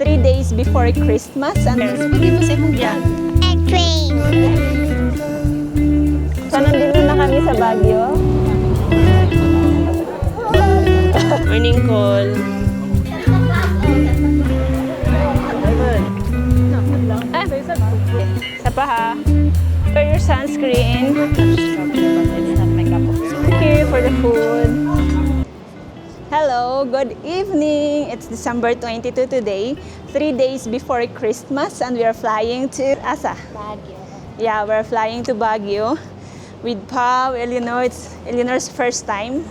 3 days before Christmas. And Pwede mo sa imong vlog. so, nandito na kami sa Baguio. Morning call. Sa paha. For your sunscreen. Here for the food. Hello, good evening. It's December 22 today, 3 days before Christmas, and we are flying to Asa. Baguio. Yeah, we're flying to Baguio with Pao, Eleanor. It's Eleanor's first time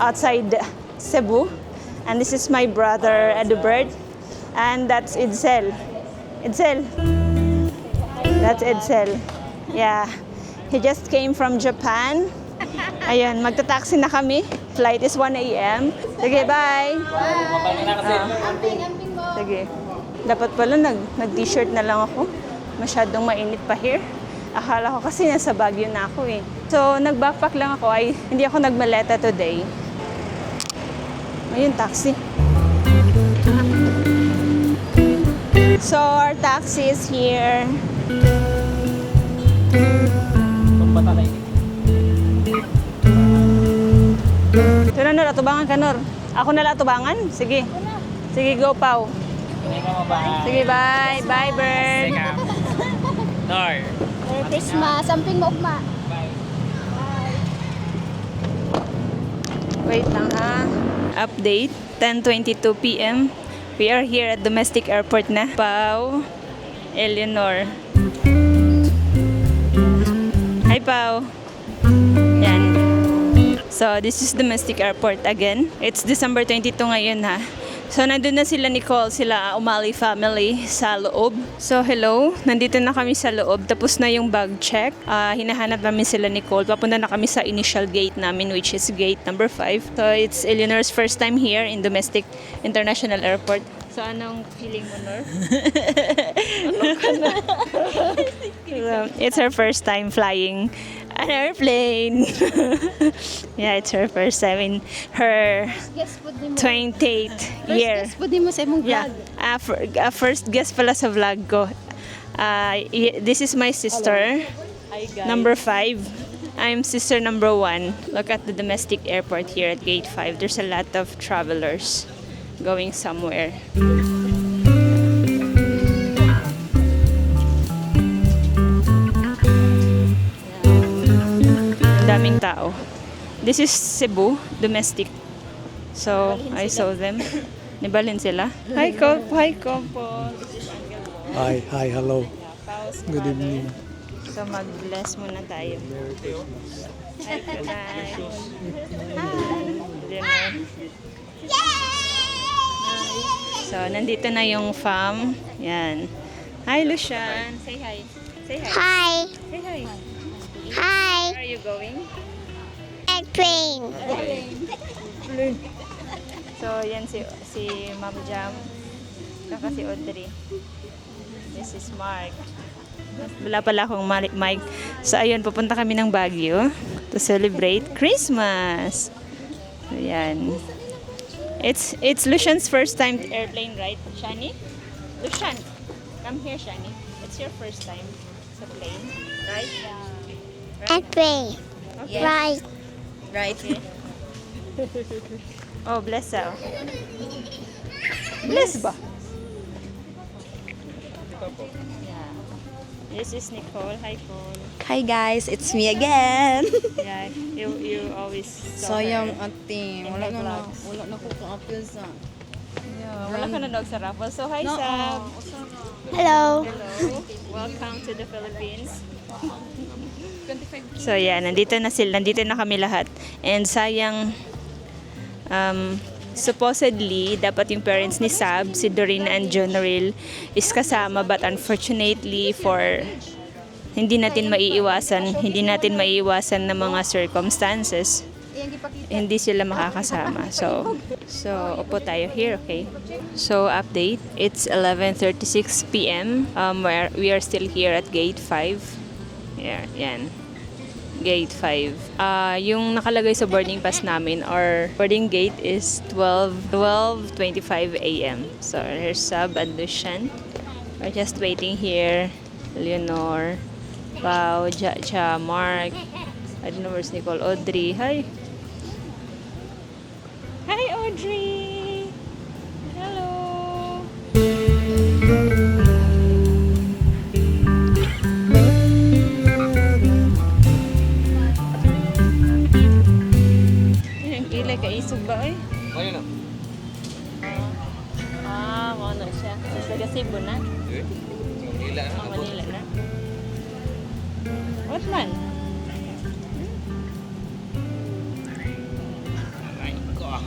outside Cebu. And this is my brother, Edubert. And that's Edsel. Edsel. That's Edsel. Yeah. He just came from Japan. Ayun, magta-taxi na kami. Flight is 1 a.m. Sige, bye! Sige. Dapat pala nag-t-shirt na lang ako. Masyadong mainit pa here. Akala ko kasi nasa Baguio na ako eh. So, nag-backpack lang ako. Hindi ako nagmaleta today. Ayun, taxi. So, our taxi is here. Ito na, Nor. Atubangan ka, Nor. Ako na lang atubangan? Sige. Sige, go, Pao. Sige, bye. Bye, Bird. Merry Christmas. Samping mo ugma. Wait lang, ha. Update, 10:22 p.m. We are here at domestic airport na. Pao, Eleanor. Hi, Pao. Yan. So, this is domestic airport again. It's December 22 ngayon, ha. So, nandun na sila Nicole, sila Umali family sa loob. So, hello. Nandito na kami sa loob. Tapos na yung bag check. Hinahanap namin sila Nicole. Papunta na kami sa initial gate namin, which is gate number 5. So, it's Eleanor's first time here in domestic international airport. So, anong feeling mo, Nor? So, it's her first time flying an airplane. Yeah, it's her first time in her Guess po din mo. 28th year. Guess pwede mo sa imong vlog. Yeah, first guest pala sa vlog ko. This is my sister, Hi guys. number 5. I'm sister number 1. Look at the domestic airport here at gate 5. There's a lot of travelers going somewhere. Daming tao. This is Cebu, domestic. So, I saw them. Nibalhin sila. Hi, Kopo. Hi, Kopo. Hi, hello. Good evening. So, mag-bless muna tayo. Hi, Kanay. Dinner. So, nandito na yung fam. Yan. Hi, Lucian. Say hi. Say hi. Hi. Say hi. Hi. Where are you going? Airplane. So, yan si Ma'am Jam. Kaka si Audrey. This is Mark. Wala pala akong mic. So, ayun, pupunta kami ng Baguio to celebrate Christmas. So, yan. It's Lucian's first time airplane, right, Shani? Lucian, come here, Shani. It's your first time sa plane, right? Airplane. Okay. Right. Right. Oh, bless her. Bless ba? Yeah. This is Nicole. Hi, Cole. Hi guys, it's me again. Yeah, you always saw Sayang her. ate, In wala my na vlogs. wala na ko ka-appeal sa. Yeah, wala ka na dog sa raffle. So, hi, No, Sab. Hello. Hello. Welcome to the Philippines. So, yeah, nandito na sila. Nandito na kami lahat. And sayang, supposedly, dapat yung parents ni Sab, si Doreen and Jonoril, is kasama. But unfortunately, hindi natin maiiwasan ng mga circumstances. Hindi sila makakasama. So upo tayo here, okay? So, update. It's 11:36 p.m. We are still here at gate 5. Yeah, yan. Gate 5. Yung nakalagay sa boarding pass namin or boarding gate is 12:25 a.m. So, here's Sab and Lucian. We're just waiting here. Leonor, Pao, Jaja, Mark. I don't know where's Nicole. Audrey. Hi. Hi, Audrey. Hello. Ang kilay ka isog ba eh? Ayun na. Kung ano siya. Sa Cebu na? Manila na. Manila na? What man? Ay, ko ah.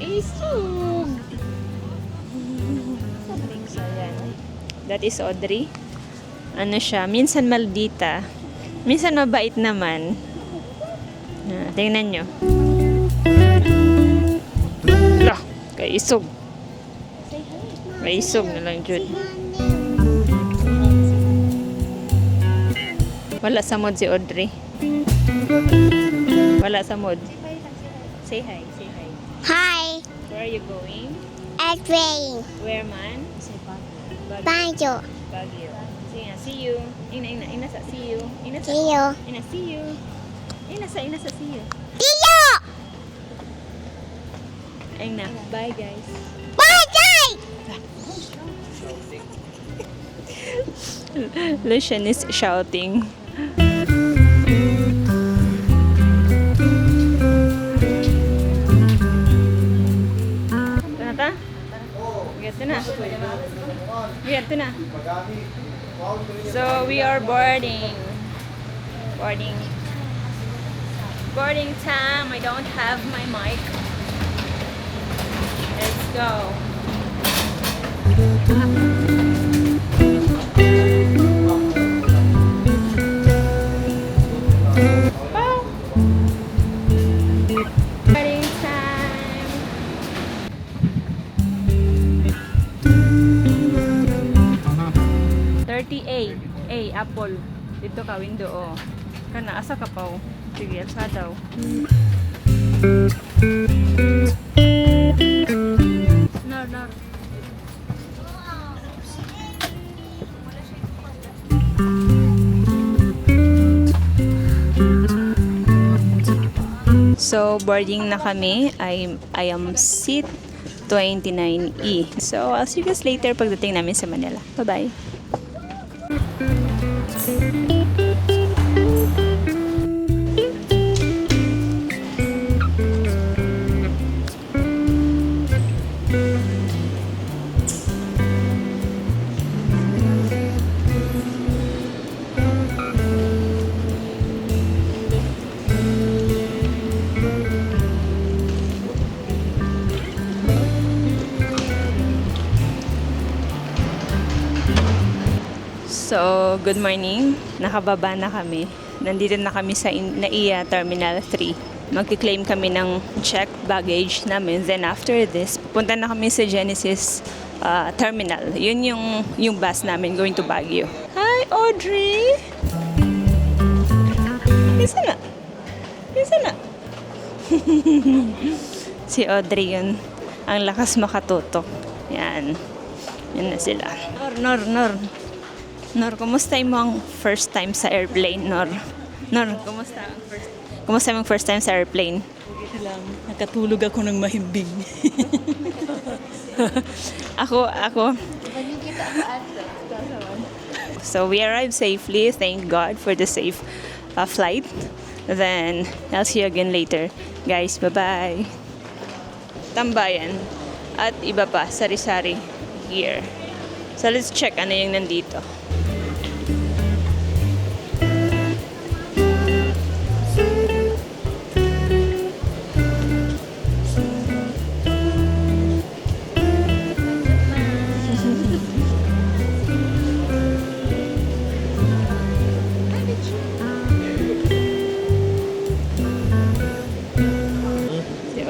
Isog! So, yan. That is Audrey. Ano siya? Minsan maldita. Minsan mabait naman. Tingnan nyo. Lah! Kay isog. Kay isog na lang, Jude. Wala sa mood si Audrey. Wala sa mood. Say hi, say hi. Hi. Where are you going? Airplane. Where man? Banjo. Baguio. Sige nga, see you. Ina sa see you. Ina sa See you. Ina see you. Ina sa see you. Tio. Ayun na. Bye guys. Bye, guys. Lucian is shouting. Ito na ta? Ito na. Ito na. So we are boarding. Boarding time. I don't have my mic. Let's go. Boarding time. Apple. Dito ka, window, oh. Kana, asa ka pa, oh. Sige, asa daw. No. So, boarding na kami. I am seat 29E. So, I'll see you guys later pagdating namin sa Manila. Bye-bye. So, good morning. Nakababa na kami. Nandito na kami sa NAIA Terminal 3. Magki-claim kami ng checked baggage namin. Then after this, pupunta na kami sa Genesis Terminal. Yun yung bus namin going to Baguio. Hi, Audrey! Isa na. Si Audrey yun. Ang lakas makatutok. Yan. Yan na sila. Nor, kumusta mo ang first time sa airplane, Nor? Nor, kumusta ang first time sa airplane? Okay lang. Nakatulog ako ng mahimbing. Ako. So we arrived safely. Thank God for the safe flight. Then I'll see you again later. Guys, bye-bye. Tambayan. At iba pa, sari-sari here. So let's check ano yung nandito.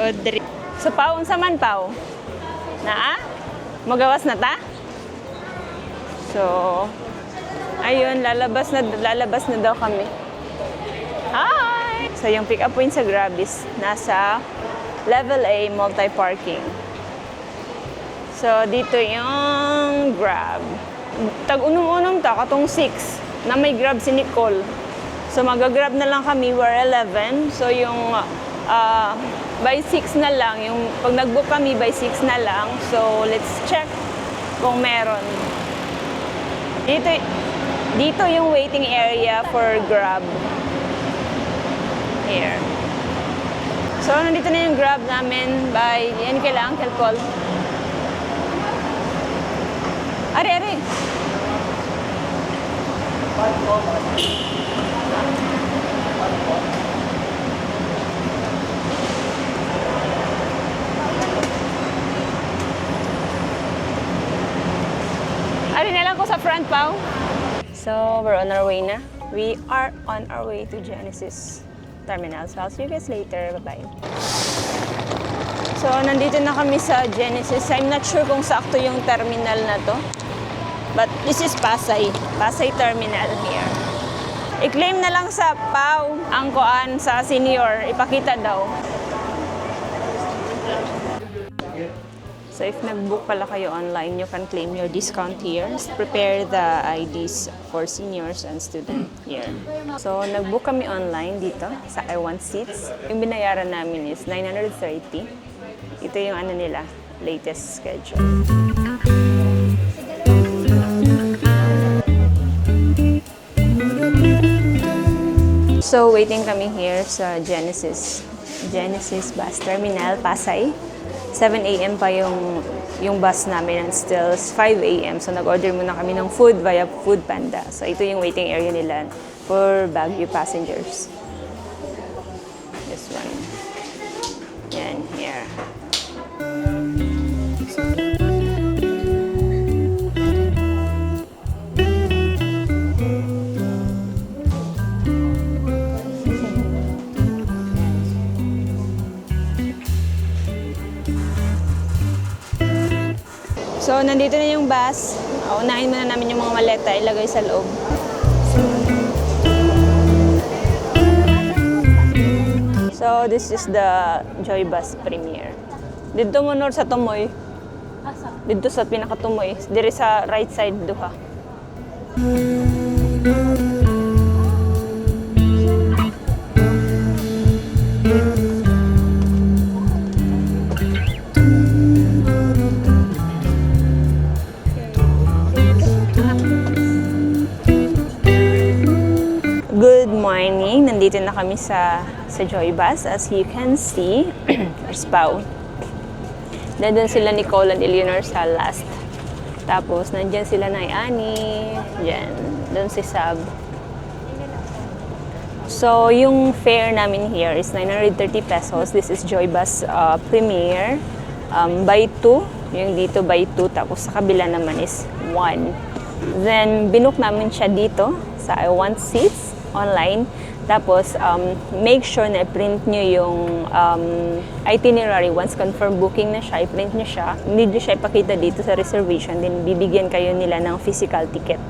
Audrey. So, Pao, unsa man, Pao? Naa? Magawas na ta? So, ayun, lalabas na daw kami. Hi! So yung pick-up point sa Grab is nasa Level A multi-parking. So dito yung Grab. Tag-unong-unong ta, katong 6 na may Grab si Nicole. So mag-grab na lang kami, we're 11. So yung by 6 na lang, yung pag nag-book kami by 6 na lang. So let's check kung meron. Dito yung waiting area for Grab. Here. So nandito na yung Grab namin by, yan kailangan, Kelpol. Are. Ari na lang ko sa front, Pao. So, we're on our way na. We are on our way to Genesis Terminal. So, I'll see you guys later. Bye-bye. So, nandito na kami sa Genesis. I'm not sure kung sakto yung terminal na to. But this is Pasay. Pasay Terminal here. I-claim na lang sa Pao ang kuan sa senior. Ipakita daw. So if nag-book pala kayo online, you can claim your discount here. Prepare the IDs for seniors and student here. So nag-book kami online dito sa I Want Seats. Yung binayaran namin is 930. Ito yung ano nila, latest schedule. So waiting kami here sa Genesis Bus Terminal, Pasay. 7 a.m. pa yung bus namin and still 5 a.m. So nag-order muna kami ng food via Food Panda. So ito yung waiting area nila for Baguio passengers. This one. Yan, here. So, nandito na yung bus. Unahin muna namin yung mga maleta, ilagay sa loob. So, this is the Joy Bus Premiere. Dito mo, Nor, sa Tumoy. Dito sa pinaka-Tumoy. Dire sa right side, duha. Good morning! Nandito na kami sa Joy Bus. As you can see, there's Pao. Nandun sila Nicole and Eleanor sa last. Tapos, nandyan sila na Annie. Diyan. Doon si Sab. So, yung fare namin here is 930 pesos. This is Joy Bus Premiere. By 2. Yung dito by 2. Tapos, sa kabila naman is 1. Then, binook namin siya dito sa I Want Seats online. Tapos, make sure na i-print nyo yung itinerary. Once confirm booking na siya, i-print nyo siya. Hindi nyo siya ipakita dito sa reservation. Then, bibigyan kayo nila ng physical ticket.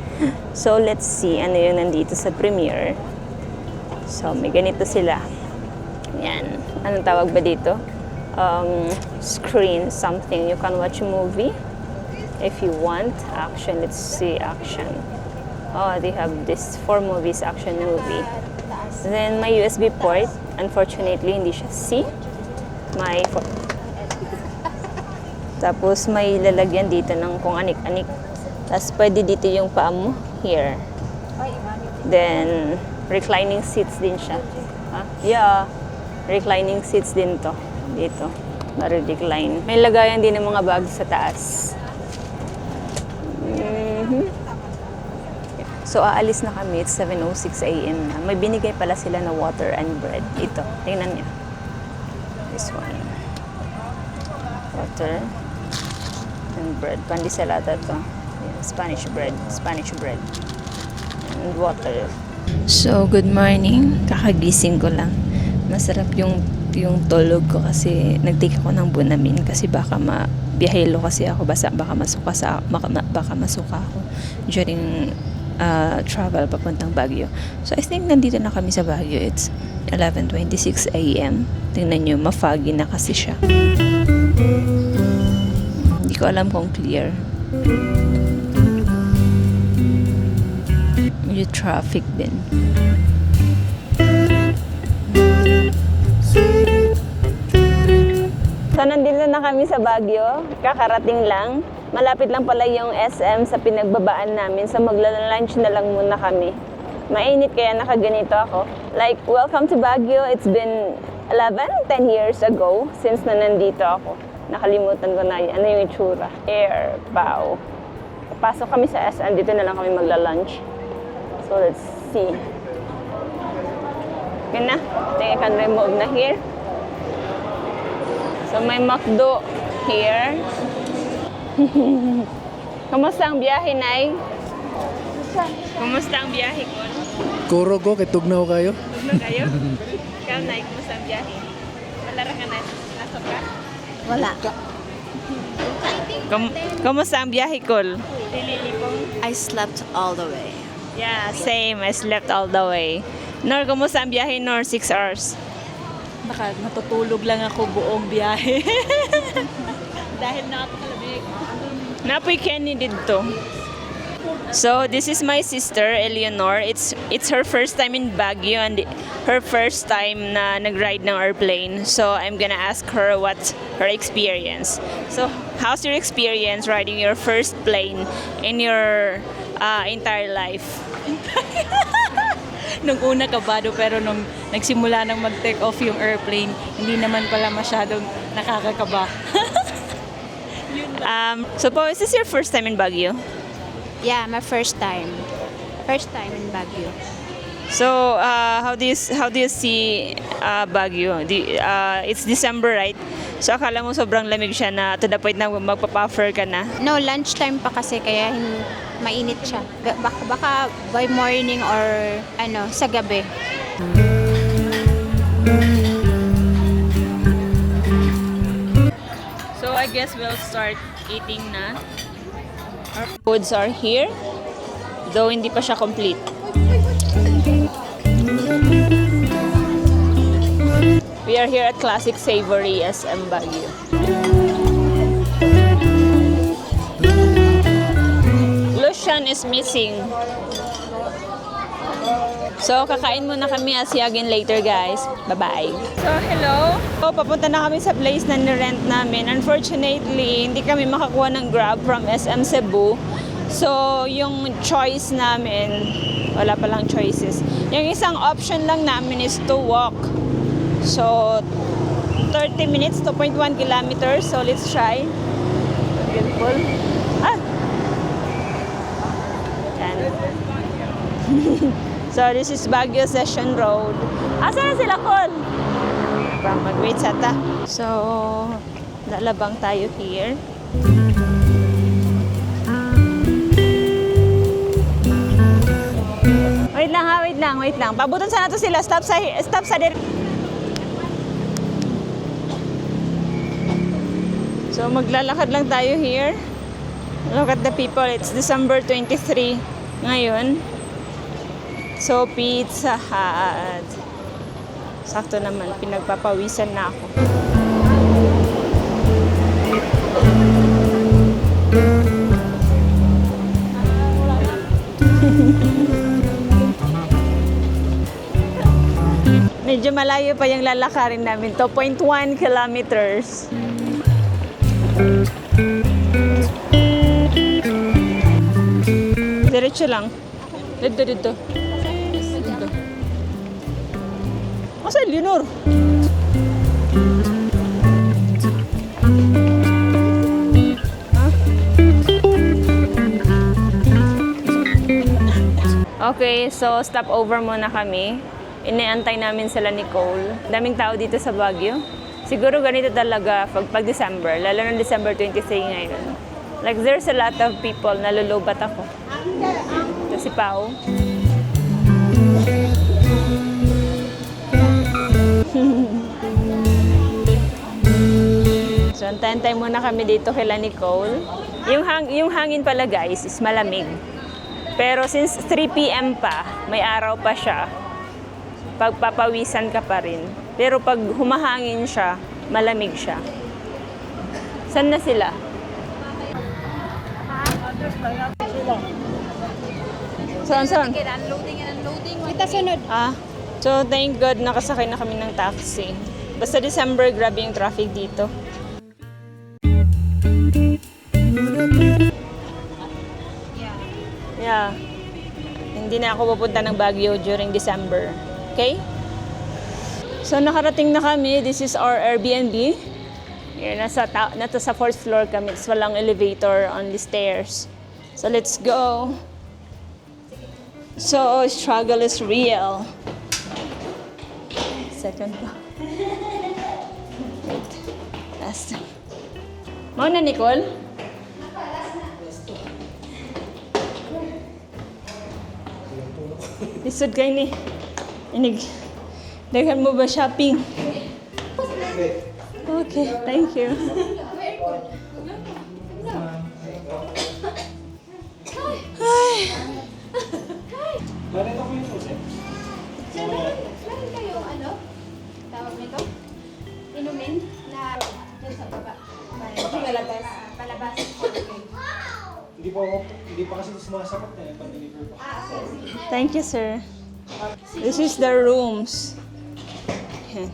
So, let's see ano yung nandito sa Premiere. So, may ganito sila. Yan. Anong tawag ba dito? Screen something. You can watch a movie. If you want action, let's see action. Oh, they have this 4 movies, action movie. Then, may USB port. Unfortunately, hindi siya C. Tapos, may lalagyan dito ng kung anik-anik. Tapos, pwede dito yung paa mo. Here. Then, reclining seats din siya. Yeah. Reclining seats din to. Dito. Na-recline. May lagayan din ng mga bags sa taas. So, aalis na kami. It's 7:06 a.m. na. May binigay pala sila na water and bread. Ito. Tingnan niyo. This one. Water and bread. Pandisalata to. Yeah, Spanish bread. And water. So, good morning. Kakagising ko lang. Masarap yung tulog ko kasi nag-take ako ng Bunamin kasi baka biyahelo kasi ako baka masuka ako during travel papuntang Baguio. So I think nandito na kami sa Baguio. It's 11:26 a.m. Tingnan nyo, ma-foggy na kasi siya. Hindi ko alam kung clear. Medyo traffic din. So, nandito na kami sa Baguio. Kakarating lang. Malapit lang pala yung SM sa pinagbabaan namin. So, magla-lunch na lang muna kami. Mainit kaya nakaganito ako. Like, welcome to Baguio. It's been 10 years ago since na nandito ako. Nakalimutan ko na ano yung itsura. Air, bow. Pasok kami sa SM. Dito na lang kami magla-lunch. So, let's see. Okay na. I think I can remove na here. So, may McDo here. Kumusta ang biyahe, Nay? Kumusta ang biyahe ko? Kuro ko, kay tugnaw kayo. Tugno kayo? Ikaw, Nay, kumusta ang biyahe? Malara ka na. Nasok ka? Wala. Kumusta ang biyahe, Kol? I slept all the way. Yeah, same. I slept all the way. Nor, kumusta ang biyahe, Nor? 6 hours. Natutulog lang ako buong biyahe. Dahil napakalamig. Napoy Kenny dito. So, this is my sister, Eleanor. It's her first time in Baguio and her first time na nag-ride ng airplane. So, I'm gonna ask her what's her experience. So, how's your experience riding your first plane in your entire life? Nung una kabado, pero nung nagsimula nang mag-take off yung airplane, hindi naman pala masyadong nakakakaba. So, Po, is this your first time in Baguio? Yeah, my first time. First time in Baguio. So, how do you see Baguio? It's December, right? So, akala mo sobrang lamig siya na to the point na magpapuffer ka na? No, lunchtime pa kasi kaya mainit siya. Baka by morning or sa gabi. So, I guess we'll start eating na. Our foods are here, though hindi pa siya complete. We are here at Classic Savory SM Baguio. Lucian is missing. So, kakain muna kami. I'll see you again later, guys. Bye-bye. So, hello. So, papunta na kami sa place na nirent namin. Unfortunately, hindi kami makakuha ng Grab from SM Cebu. So, yung choice namin, wala palang choices. Yung isang option lang namin is to walk. So, 30 minutes, 2.1 kilometers. So, let's try. Beautiful. Yan. So, this is Baguio Session Road. Asa na sila, Col? Mag-wait sa ta. So, lalabang tayo here. Wait lang ha, wait lang. Pabuton sana to sila. Stop sa So, maglalakad lang tayo here. Look at the people. It's December 23 ngayon. So, Pizza Hut. Sakto naman, pinagpapawisan na ako. Medyo malayo pa yung lalakarin namin. 2.1 kilometers. Diretso lang. Dito. Asa Leonor? Okay, so stop over muna kami. Inaantay namin sila Nicole. Daming tao dito sa Baguio. Siguro ganito talaga pag December, lalo ng December 23 ngayon. Like there's a lot of people, nalulubat ako. Ito si Pao. So, antay-antay muna kami dito kila Nicole. Yung hangin pala guys is malamig. Pero since 3 p.m. pa, may araw pa siya, pagpapawisan ka pa rin. Pero pag humahangin siya, malamig siya. Saan na sila? Saan? Unloading and unloading. Kita sunod. So thank God nakasakay na kami ng taxi. Basta December, grabe yung traffic dito. Yeah. Hindi na ako pupunta ng Baguio during December. Okay? So nakarating na kami. This is our Airbnb. Here, nasa 4th floor kami. It's walang elevator, only stairs. So let's go. So struggle is real. Second pa. Wait. Last. Mau na, Nicole? Lisod kayo ni. Inig. Daghan mo ba shopping? Okay, thank you. Ay. Meron kayong ano? Tawag nito? Inumin na dyan sa baba. Palabas. Palabas. Hindi pa kasi sumasapat na yung pag-deliver pa. Thank you, sir. This is the rooms. Yan.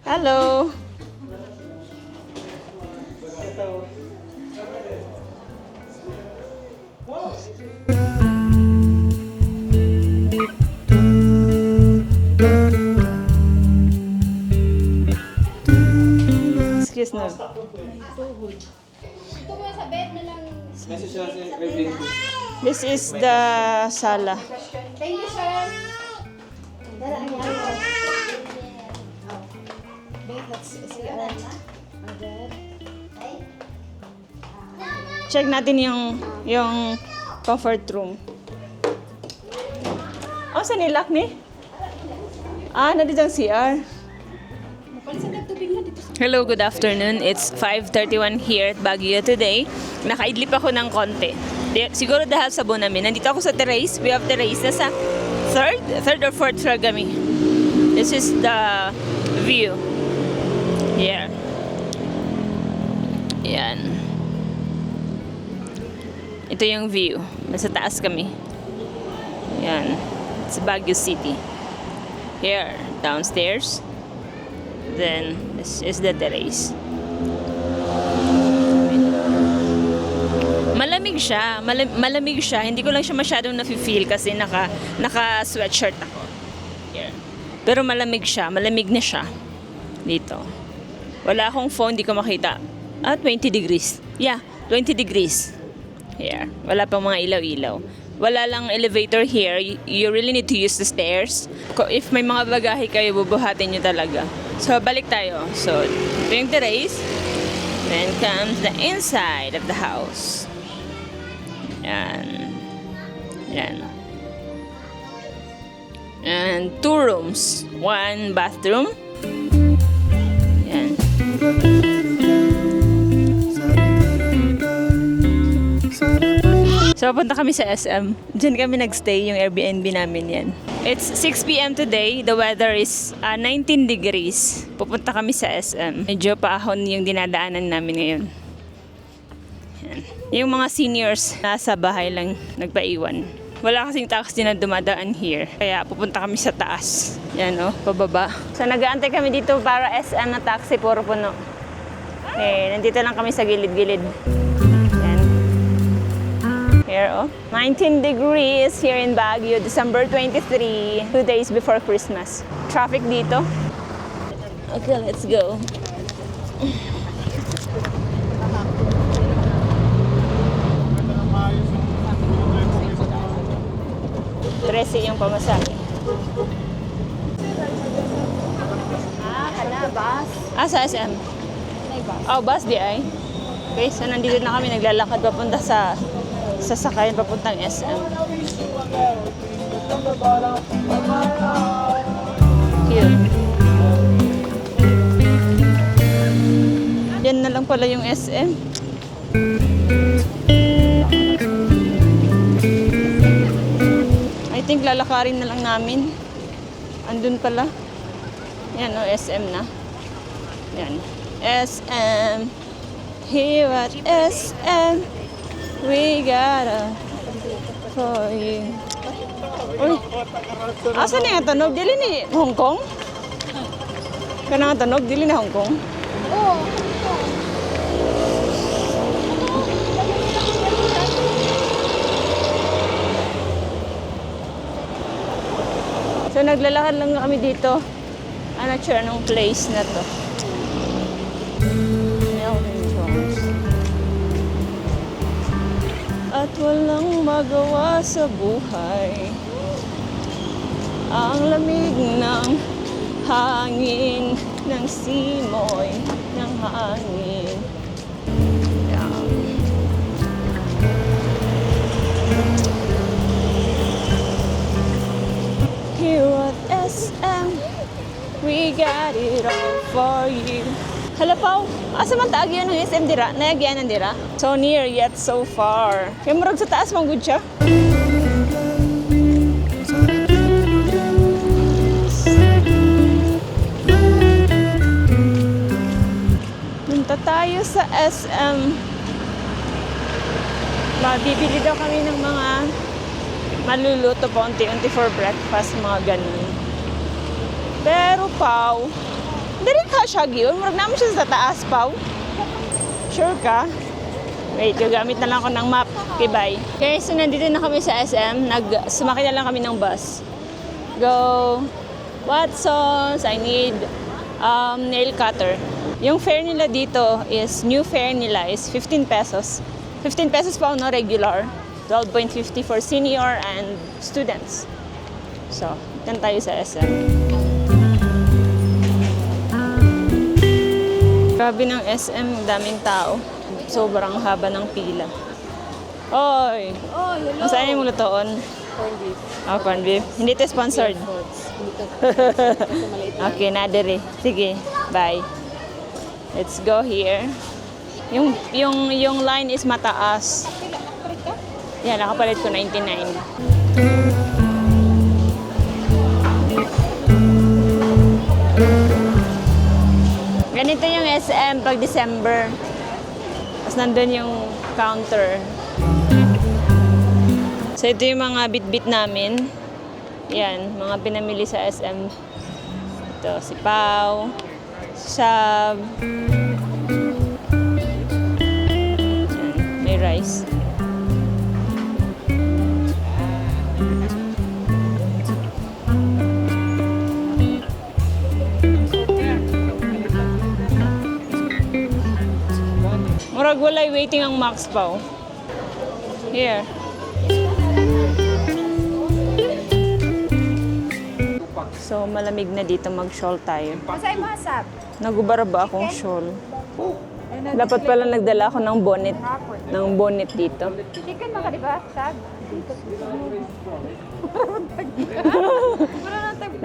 Hello. Excuse me. Ito mo sa bed na lang. Message siya sa Airbnb. This is the sala. Thank you, sir. Dala ang yan. Bed, let's see. Check natin yung comfort room. Oh, saan nilak ni? Nandito ang CR. Hello, good afternoon. It's 5:31 here at Baguio today. Nakaidlip ako ng konti. Siguro dahil sa buon namin. Nandito ako sa terrace. We have terrace. Nasa third or fourth floor kami. This is the view. Here. Yan. Ito yung view. Nasa taas kami. Yan. It's Baguio City. Here, downstairs. Then, this is the terrace. Malamig siya. Malamig siya. Hindi ko lang siya masyadong nafe-feel kasi naka-sweatshirt ako. Here. Pero malamig siya. Malamig na siya. Dito. Wala akong phone, di ko makita. 20 degrees. Yeah, 20 degrees. Here. Wala pang mga ilaw-ilaw. Wala lang elevator here. You really need to use the stairs. If may mga bagahe kayo, bubuhatin nyo talaga. So, balik tayo. So, ito yung terrace. Then comes the inside of the house. Yan. Yan. And 2 rooms. 1 bathroom. Yan. So, punta kami sa SM. Diyan kami nagstay, yung Airbnb namin yan. It's 6 p.m. today. The weather is 19 degrees. Pupunta kami sa SM. Medyo paahon yung dinadaanan namin ngayon. Yan. Yung mga seniors, nasa bahay lang nagpaiwan. Wala kasing taxi na dumadaan here. Kaya pupunta kami sa taas. Yan pababa. So, nag-aantay kami dito para SM na taxi, puro puno. Nandito lang kami sa gilid-gilid. Here, 19 degrees here in Baguio, December 23, 2 days before Christmas. Traffic dito. Okay, let's go. 13 yung pamasahe. Kana, bus. Sa SM? May bus. Bus di ay. Okay, so nandito na kami, naglalakad papunta sa sasakayan papuntang SM. Cute. Yan na lang pala yung SM. lalakarin na lang namin. Andun pala. Yan, o, SM na. Yan. SM. Here at SM. We gotta for you. Uy. Asa na nga tanog? Dili ni Hong Kong? Kana nga tanog? Dili na Hong Kong? Oo. So naglalakad lang kami dito. I'm not sure anong place na to. Melvin Jones. At walang magawa sa buhay. Ang lamig ng hangin, ng simoy ng hangin. Yeah. Here at SM, we got it all for you. Hala Pao, asa man taagi yun ng SM dira? Nayagyanan dira? So near yet so far. Kaya marag sa taas mong good siya. Punta tayo sa SM. Bibili daw kami ng mga maluluto pa unti-unti for breakfast, mga ganun. Pero Pao, hindi ka siya yun. Marag naman siya sa taas, Pao. Sure ka? Wait, gagamit na lang ako ng map. Okay, bye. Okay, so nandito na kami sa SM. Sumakay na lang kami ng bus. Go. Watsons, I need nail cutter. Yung fare nila dito is, new fare nila is 15 pesos. 15 pesos pa, no, regular. 12.50 for senior and students. So, dyan tayo sa SM. Grabe ng SM, daming tao. Sobrang haba ng pila. Oy! Oh, hello. Ang saan yung lutoon? Corned beef. Oh, corned beef. Hindi ito sponsored. Okay, nadere. Sige, bye. Let's go here. Yung line is mataas. Yan, nakapalit ko 99. Ganito yung SM pag December. Tapos nandun yung counter. So ito yung mga bit-bit namin. Yan, mga pinamili sa SM. Ito, si Pao, Shab. Yan, may rice. Murag walay waiting ang Max Pao. Here. So malamig na dito, mag-shawl tayo. Masay mo, Asap. Nagubara ba akong shawl? Dapat pala nagdala ako ng bonnet dito. Chicken maka, di ba? Sab?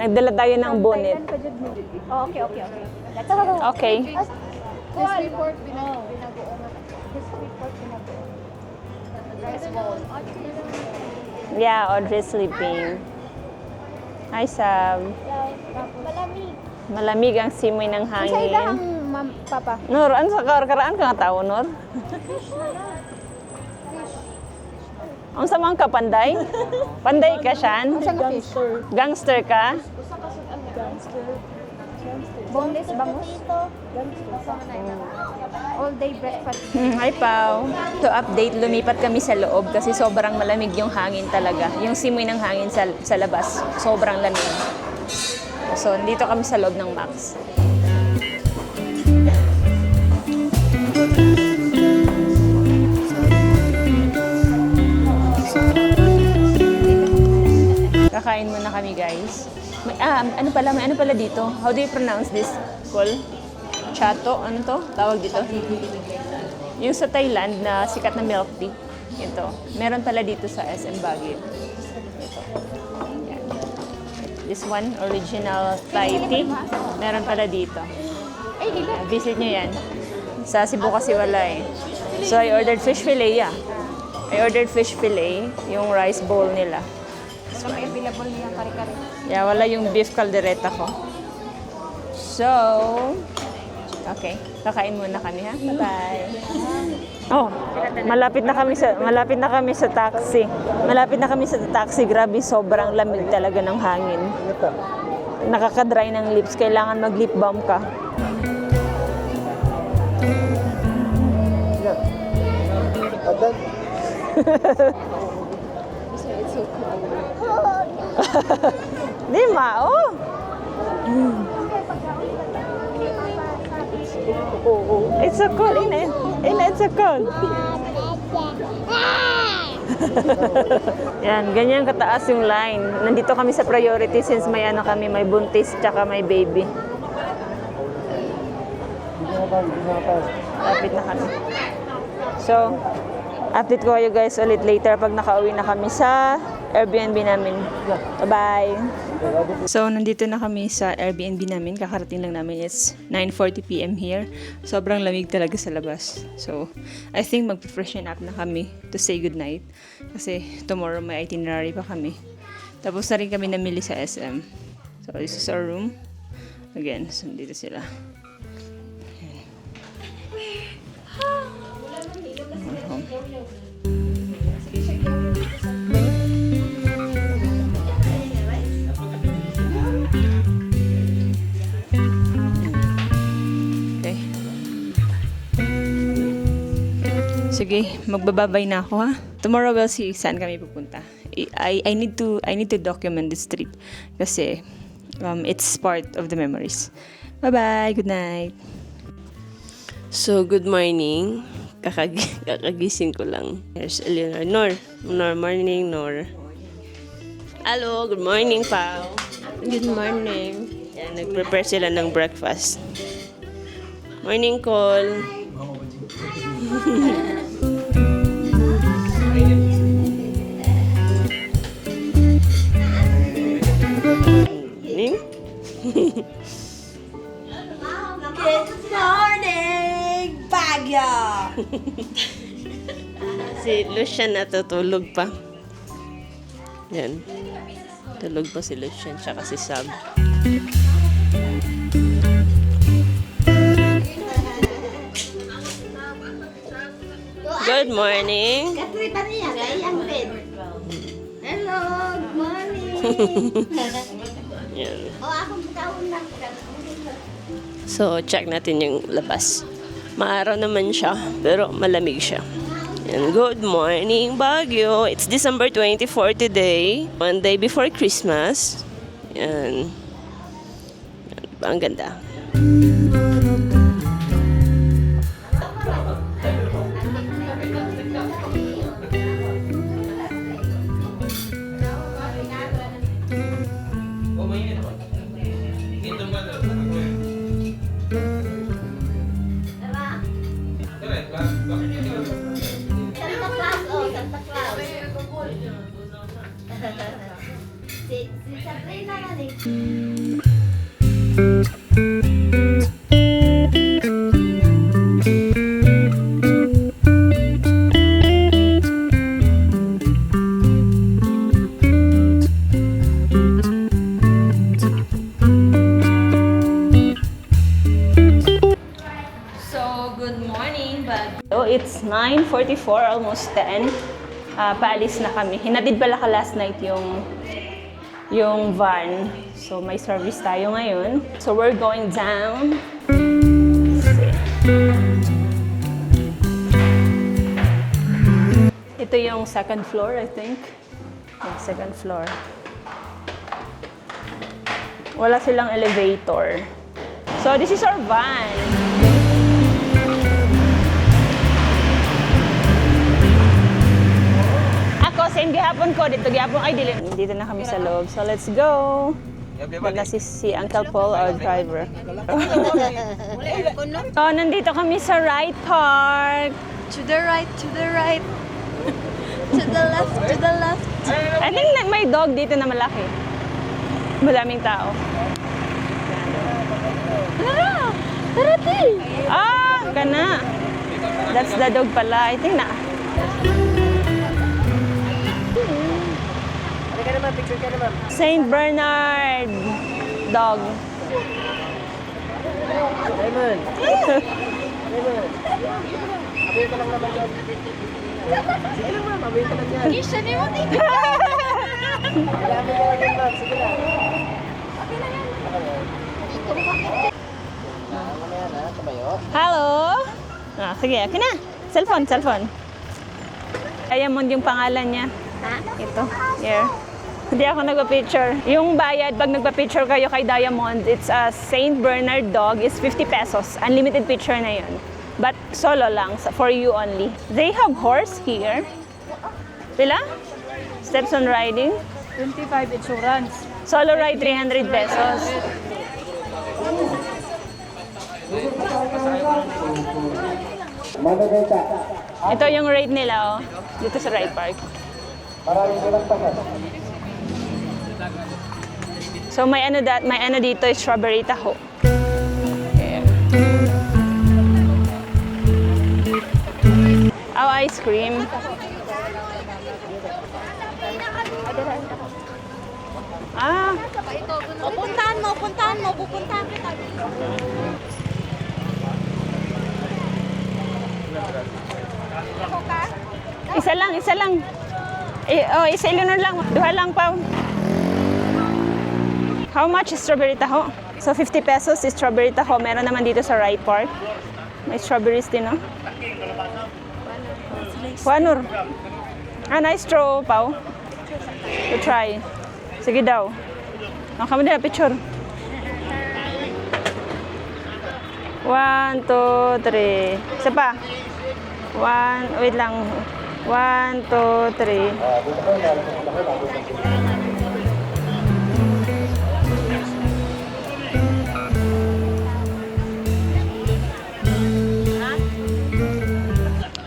Nagdala tayo ng bonnet. Oh, okay. That's all. Okay. Crispy pork binagoong. Crispy pork binagoong. Rice bowl. Yeah, Audrey sleeping. Hi, Sam. Malamig. Malamig ang simoy ng Ang sa ida ang hangin. papa. Nor, ano sa karaan ka nga tao, Nor? Ang samang ka, panday? Panday ka, Shan? Ang nga fish. Gangster ka? Boneless bangus. All day breakfast. Hi, Pao. To update, lumipat kami sa loob kasi sobrang malamig yung hangin talaga. Yung simoy ng hangin sa labas, sobrang lamig. So, dito kami sa loob ng Max. Kakain muna kami, guys. May, ano pala dito? How do you pronounce this? Col? Chato? Ano to? Tawag dito? Yung sa Thailand na sikat na milk tea. Ito. Meron pala dito sa SM Baguio. Ito. Yan. This one, original Thai tea. Meron pala dito. Visit nyo yan. Sa Cebu kasi wala eh. So I ordered fish fillet, yeah. I ordered fish fillet, yung rice bowl nila. Wala may available niya kare-kare. Yeah, wala yung beef caldereta ko. So, okay. Kakain muna kami ha. Bye-bye. Oh, malapit na kami sa taxi. Malapit na kami sa taxi. Grabe, sobrang lamig talaga ng hangin. Nakaka-dry ng lips. Kailangan mag-lip balm ka. Di ma, oh. It's so cold, Ina. Ina, it's so cold. Yan, ganyan kataas yung line. Nandito kami sa priority since may ano kami, may buntis tsaka may baby. Lapit na kami. So, update ko kayo guys ulit later pag nakauwi na kami sa Airbnb namin. Bye-bye! So, nandito na kami sa Airbnb namin. Kakarating lang namin. It's 9:40 p.m. here. Sobrang lamig talaga sa labas. So, I think mag-freshen up na kami to say goodnight. Kasi tomorrow may itinerary pa kami. Tapos na rin kami namili sa SM. So, this is our room. Again, so nandito sila. Okay. Sige, magbababay na ako ha. Tomorrow we'll see saan kami pupunta. I need to document this trip kasi it's part of the memories. Bye-bye, good night. So, good morning. Kakagising ko lang. Here's Eleanor. Nor, morning, Nor. Hello, good morning, Pao. Good morning. Yan, nag-prepare sila ng breakfast. Morning, Cole. Morning. Morning, Baguio! Si Lucian natutulog pa. Yan. Tulog pa si Lucian, tsaka si Sab. Good morning. Katrita niya, kayang bed. Hello, good morning. Yan. Akong taon lang. So, check natin yung labas. Maaraw naman siya, pero malamig siya. And good morning, Baguio. It's December 24 today, one day before Christmas. Yan. Yan. Ang ganda. Santa Claus, Santa Claus. Si Sabrina na rin. So, good morning, So, it's 9:44, almost 10. Paalis na kami. Hinatid pala ka last night yung van. So, may service tayo ngayon. So, we're going down. Ito yung second floor, I think. Yung second floor. Wala silang elevator. So, this is our van. Same gihapon ko dito gihapon ay dili dito na kami sa loob. So let's go. Wala si Uncle Paul, our driver. So nandito kami sa right park. To the right, to the right. To the left, to the left. I think may dog dito na malaki. Madaming tao. Tarati! Kana. That's the dog pala. I think na. Saint Bernard dog. Kisha ni mo, Hello? Ah, sige, okay na. Cellphone, cellphone. Diamond yung pangalan niya. Ito, here. Hindi ako nagpa-picture. Yung bayad, pag nagpa-picture kayo kay Diamond, it's a Saint Bernard dog, is 50 pesos. Unlimited picture na yun. But solo lang, for you only. They have horse here. Pila? Steps on riding. 25 insurance. Solo ride, 300 pesos. Ito yung rate nila, oh. Dito sa Ride Park. So may ano dito, strawberry taho. Here. Oh, ice cream. Ah, Pupuntahan mo, pupuntahan kita. isa lang. Isa ilunod lang. Duha lang pa. How much is strawberry taho? So 50 pesos is strawberry taho. Meron naman dito sa Ride Park. May strawberries din, no? Juanur. Nice straw, Pao. To try. Sige daw. Ang kami nila picture. 1, 2, 3. Isa pa. 1, wait lang. 1, 2, 3.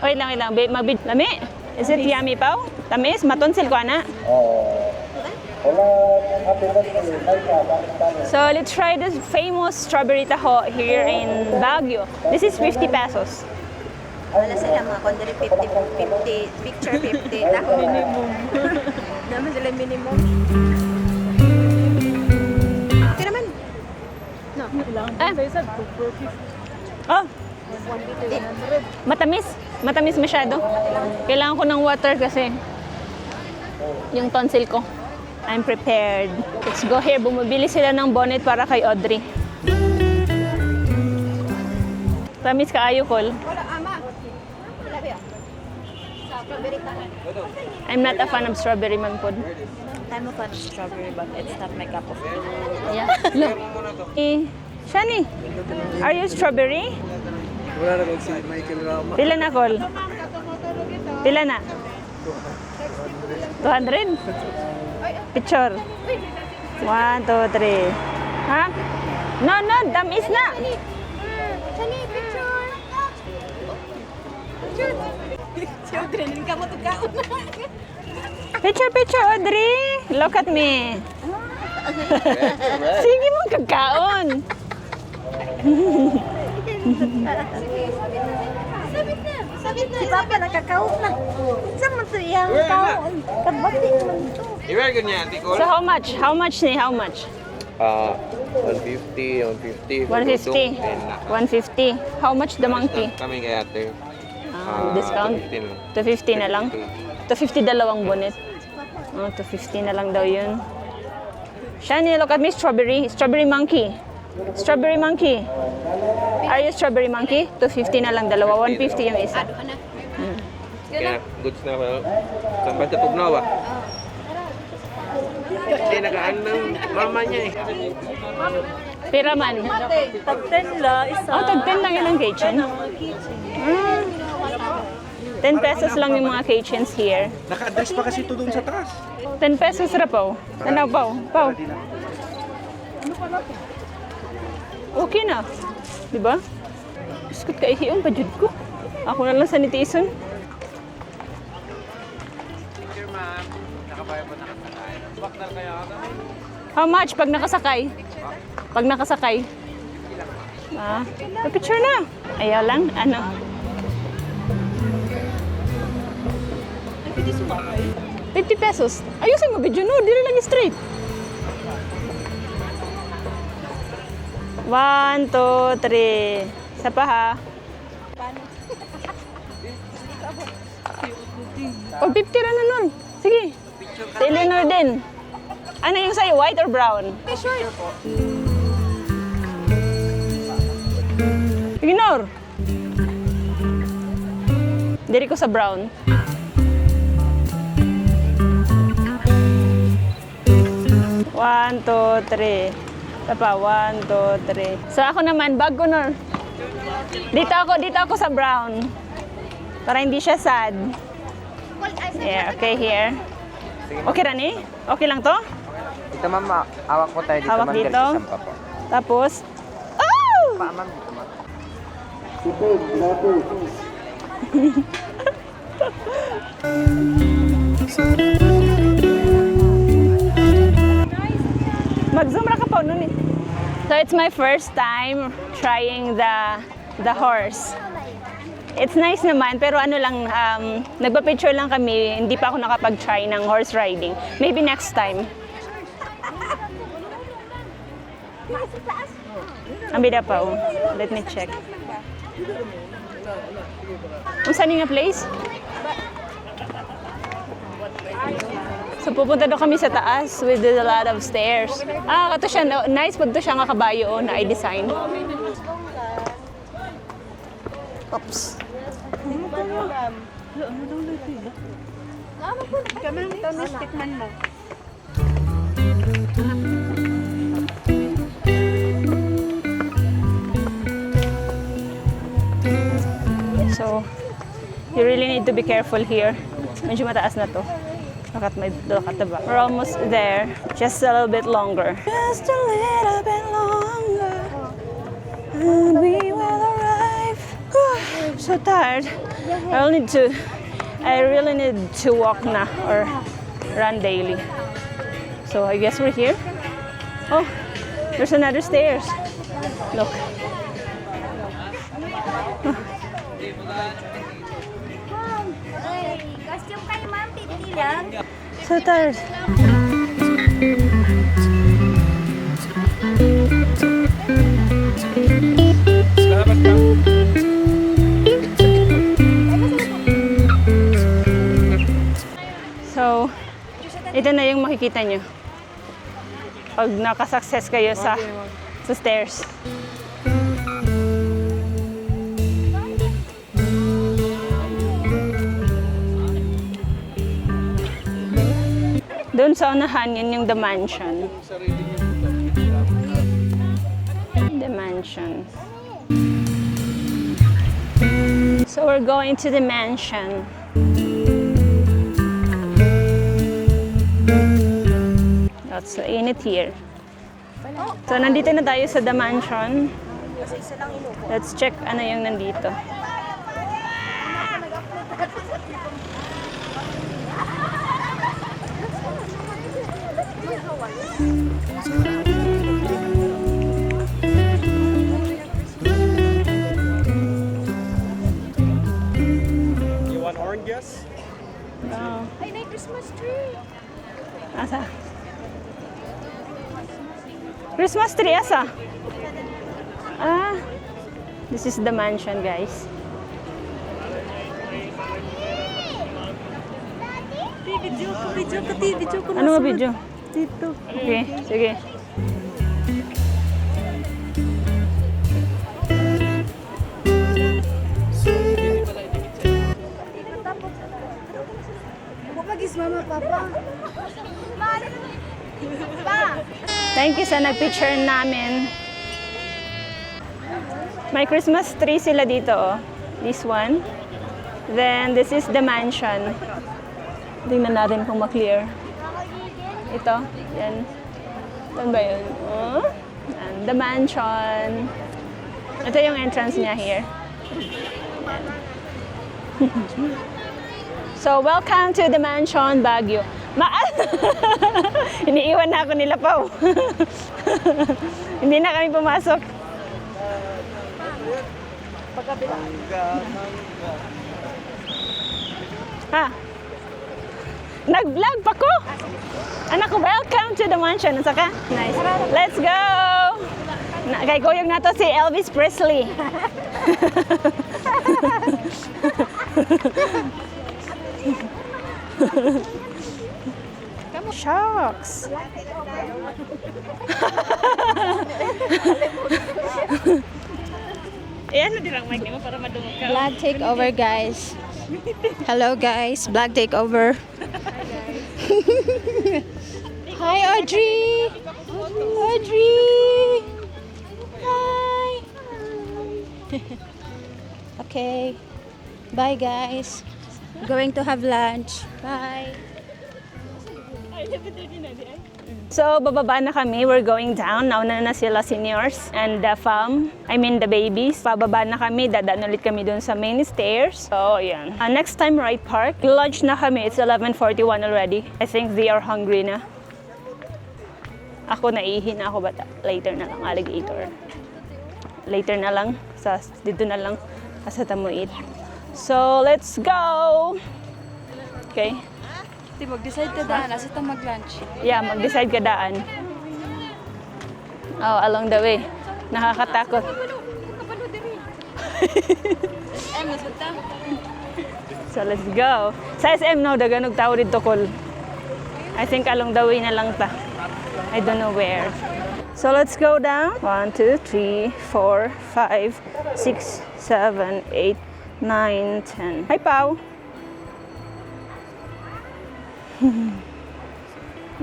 Wait lang. Lami? Is it yummy, Pao? Tamis? Matonsil ko, ana? So let's try this famous strawberry taho here in Baguio. This is 50 pesos. Wala sila mga kondari 50, picture 50. Tako. Minimum. Naman sila minimum. Okay naman. No. Oh, matamis masyado. Kailangan ko ng water kasi yung tonsil ko. I'm prepared. Let's go here. Bumibili sila ng bonnet para kay Audrey. Tamis ka ayo, Col. Wala, ama. Labi, oh. Strawberry taho. I'm not a fan of strawberry man pod. I'm a fan of strawberry, but it's not my cup of tea. Yeah. Look. Shani, are you strawberry? Wala na si Michael Rama. Pila na, Col? Pila na? 200? Picture. 1, 2, 3. Ha? No, tamis na. Shani, picture. Children, hindi ka mo tugaon. Picture, Audrey. Look at me. Sige mo kakaon. Sabit na. Si Papa nakakaot na. Saan mo ito yung kaon? Kabati naman ito. Iwer ganyan, Ticol? So how much? How much? 150, 150. 150. 150. How much the monkey? Kami kay ate. Discount? 250 na lang. 250 dalawang bonnet. 250 na lang daw yun. Shani, look at me, strawberry. Strawberry monkey. Are you strawberry monkey? 250 na lang dalawa. 150 yung isa. Kaya goods na ba? Sampai sa tugnaw ba? Kasi nagaan ng mama niya eh. Piraman. Tag 10 la, isa. Oh, tag 10 lang yun ang kitchen. 10 pesos lang yung mga kitchens here. Naka-address pa kasi ito doon sa taas. 10 pesos ra, Pao. Ano, Pao? Okay na. Diba? Biskut ka ihiyon, pajud ko. Ako na lang sanitizen. How much pag nakasakay? Picture na. Ayaw lang. Ano? 50 pesos. Ayusin mo, video no. Dili lang straight. 1, 2, 3. Isa pa ha. O, 50 na nun. Sige. Sa Eleanor din. Ano yung sa'yo? White or brown? Ignore. Diri ko sa brown. One, two, three. Isa pa, 1, 2, 3. So ako naman, bag ko nun. Dito ako sa brown. Para hindi siya sad. Yeah, okay, here. Okay Rani? Okay lang to? Dito ma'am, awak po tayo dito Hawak ma'am. dito. Sampa po. Tapos, oh! Pa ma'am, dito ma'am. Mag-zoom ra ka po nun eh. So it's my first time trying the horse. It's nice naman, pero ano lang, nagpa-picture lang kami, hindi pa ako nakapag-try ng horse riding. Maybe next time. Ang bida pa, oh. Let me check. Kung saan yung place? So pupunta daw kami sa taas with a lot of stairs. Kato siya, nice pag to siya nga kabayo na i-design. Oops. So, you really need to be careful here. Medyo mataas na to. Look at the back. We're almost there. Just a little bit longer. Just a little bit longer. And we will arrive. I'm so tired. I really need to walk na or run daily. So I guess we're here. Oh, there's another stairs. Look. Costume kayo ma'am, 50 lang. So tired. Salamat pa. So, ito na yung makikita nyo. Pag nakasuccess kayo sa stairs. Doon sa unahan, yun yung the mansion. The mansion. So we're going to the mansion. That's so init here. So nandito na tayo sa the mansion. Let's check ano yung nandito. You want orange, yes? Oh. Ay, may Christmas tree. Asa? Christmas tree, asa? This is the mansion, guys. Ano nga video? Dito. Okay, sige. Thank you sa nag-picture namin. May Christmas tree sila dito, oh. This one. Then, this is the mansion. Tingnan natin kung ma-clear. Ito, yan. Saan ba yun? Oh, yan. The mansion. Ito yung entrance niya here. Yan. So, welcome to the mansion, Baguio. Iniiwan na ako nila, Pao. Hindi na kami pumasok. Ha? Nag-vlog pa ko. Anak ko, welcome to the mansion. Unsa ka? Nice. Let's go! Kay kuyog na to si Elvis Presley. Shucks. Ayan na dirang mic nimo para madungog ka. Vlog takeover, guys. Hello, guys. Vlog takeover. Hi, Audrey. Audrey. Hi. Okay. Bye, guys. Going to have lunch. Bye. So, bababa na kami. We're going down. Nauna na sila seniors and the the babies. Pababa na kami. Dadaan ulit kami dun sa main stairs. So, yan. Next time, Wright Park. Lunch na kami. It's 11:41 already. I think they are hungry na. Ako naihi na ako, but later na lang. Alligator. Later na lang. Dito na lang. Sa Tamuit. So, let's go! Okay. Di mag-decide ka daan, asa ta mag-lunch. Yeah, mag-decide ka daan. Oh, along the way. Nakakatakot. So, let's go. Sa SM, no, daganog tao dito, Kol. I think along the way na lang ta. I don't know where. So, let's go down. 1, 2, 3, 4, 5, 6, 7, 8, 9, 10. Hi, Pao.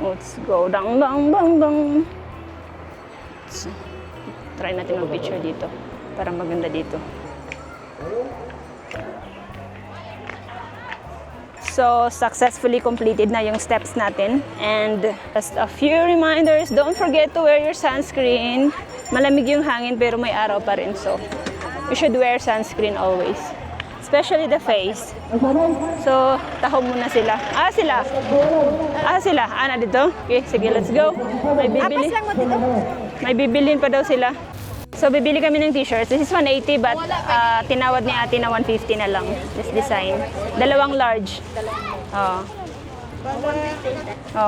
Let's go down. Try natin mag-picture dito para maganda dito. So, successfully completed na yung steps natin. And just a few reminders, don't forget to wear your sunscreen. Malamig yung hangin pero may araw pa rin. So, you should wear sunscreen always. Especially the face. So, taho muna sila. Sila. Na dito? Okay, sige, let's go. May bibilin pa daw sila. So, bibili kami ng t-shirts. This is 180 but tinawad ni ate na 150 na lang. This design. Dalawang large. Oh.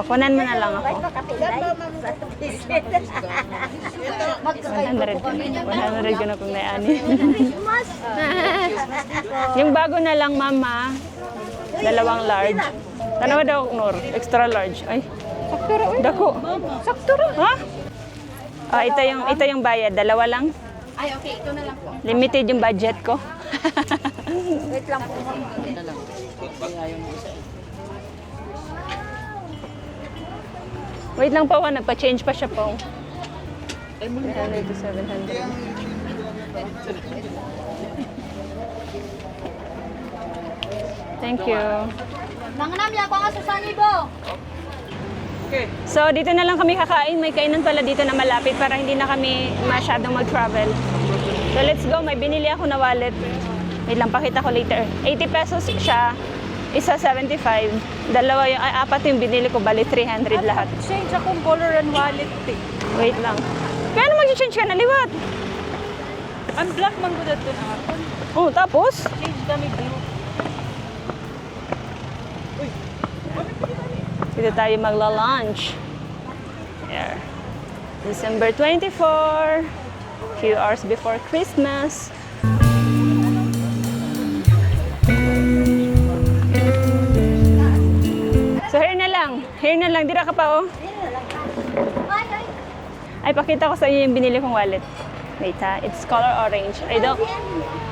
Kunan mo na lang ako. 100 ko na kung naiani. Yung bago na lang, mama. Dalawang large. Tanawa daw, Nur. Extra large. Ay. Saktura. Dako. Saktura. Ha? Ito yung bayad. Dalawa lang. Ay, okay. Ito na lang po. Limited yung budget ko. Wait lang po. Wait lang po, nagpa-change pa siya po. 300 to 700. Thank you. Nanganamya ko nga sa Sanibo. So, dito na lang kami kakain. May kainan pala dito na malapit para hindi na kami masyadong mag-travel. So, let's go. May binili ako na wallet. Wait lang, pakita ko later. 80 pesos siya. Isa 75. Dalawa yung, apat yung binili ko. Bali, 300 lahat. Change akong color and wallet. Wait lang. Kaya ano mag-change ka na liwat? Ang black man ko dito na ako. Oh, tapos? Change kami blue. Dito tayo magla-lunch. Here. December 24. Few hours before Christmas. So here na lang. Here na lang. Dira ka pa, oh. Ay, pakita ko sa inyo yung binili kong wallet. Wait ha. It's color orange.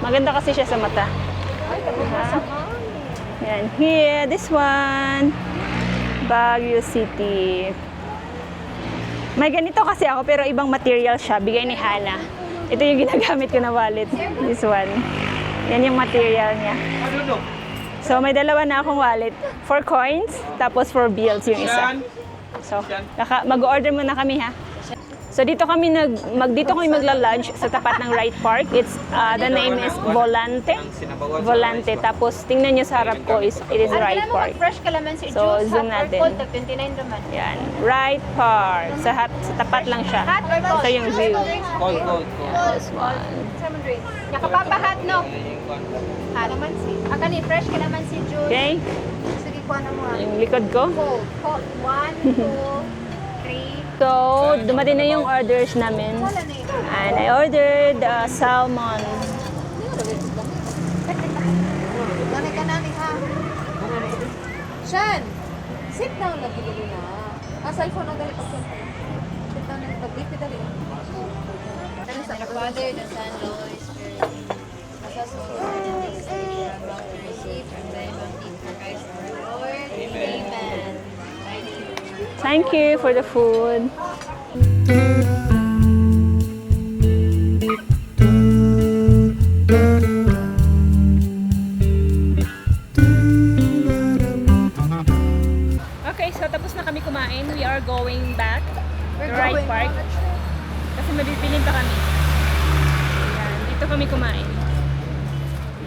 Maganda kasi siya sa mata. Yan. Here. This one. Baguio City. May ganito kasi ako pero ibang material siya. Bigay ni Hana. Ito yung ginagamit ko na wallet. This one. Yan yung material niya. So may dalawa na akong wallet. For coins, tapos for bills yung isa. So, mag-order muna kami ha. So dito kami magla-lunch sa tapat ng Wright Park. It's the name is Volante. Volante. Tapos tingnan niyo sa harap ko it is Wright Park. Fresh calamansi So juice, zoom hot or natin. cold, 29 naman. Yan, Wright Park. Sa tapat lang siya. Hot or cold? Ito yung view. Cold. This one. Seven drinks. Nakapapahat, no? Calamansi. Ni fresh calamansi juice. Okay? Sige, kuha na mo. Yung likod ko. Cold. Cold. 1, 2, 3. So, dumating na yung orders namin. Wala na ito. And I ordered salmon. Nanay ka nanay ha. Shan! Sit down lagi dali na. Cellphone na dali pag sit down na pag-dip dali. Ano sa Father, the Son, Holy Spirit. Masasusunod and this age we are about to receive from thy bounty for Christ our Lord. Amen. Thank you for the food. Okay, so tapos na kami kumain. We are going back to Ride Park. Kasi mabibilin pa kami. Ayan, dito kami kumain.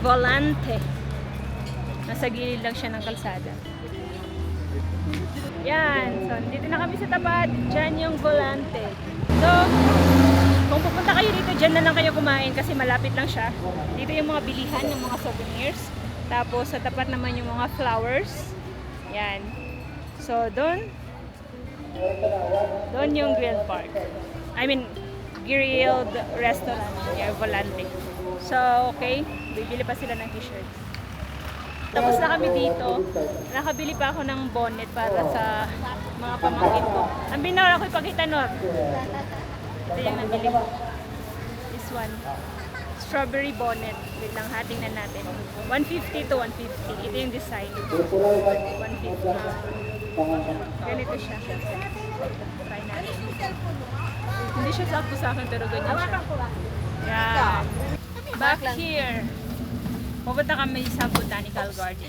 Volante. Nasa gilid lang siya ng kalsada. Yan. So, dito na kami sa tapat. Diyan yung Volante. So, kung pupunta kayo dito, dyan na lang kayo kumain kasi malapit lang siya. Dito yung mga bilihan ng mga souvenirs. Tapos, sa tapat naman yung mga flowers. Yan. So, doon yung grilled park. I mean, grilled restaurant. Yeah, Volante. So, okay. Bibili pa sila ng t-shirts. Tapos na kami dito. Nakabili pa ako ng bonnet para sa mga pamangkin ko. Ang binawala ko ipakita, Nor. Ito yung nabili ko. This one. Strawberry bonnet. Wait lang, hating na natin. 150 to 150. Ito yung design. 150. Ganito siya. Try natin. Hindi siya sakto sa akin pero ganyan siya. Yan. Back here. Pupunta kami sa Botanical Garden.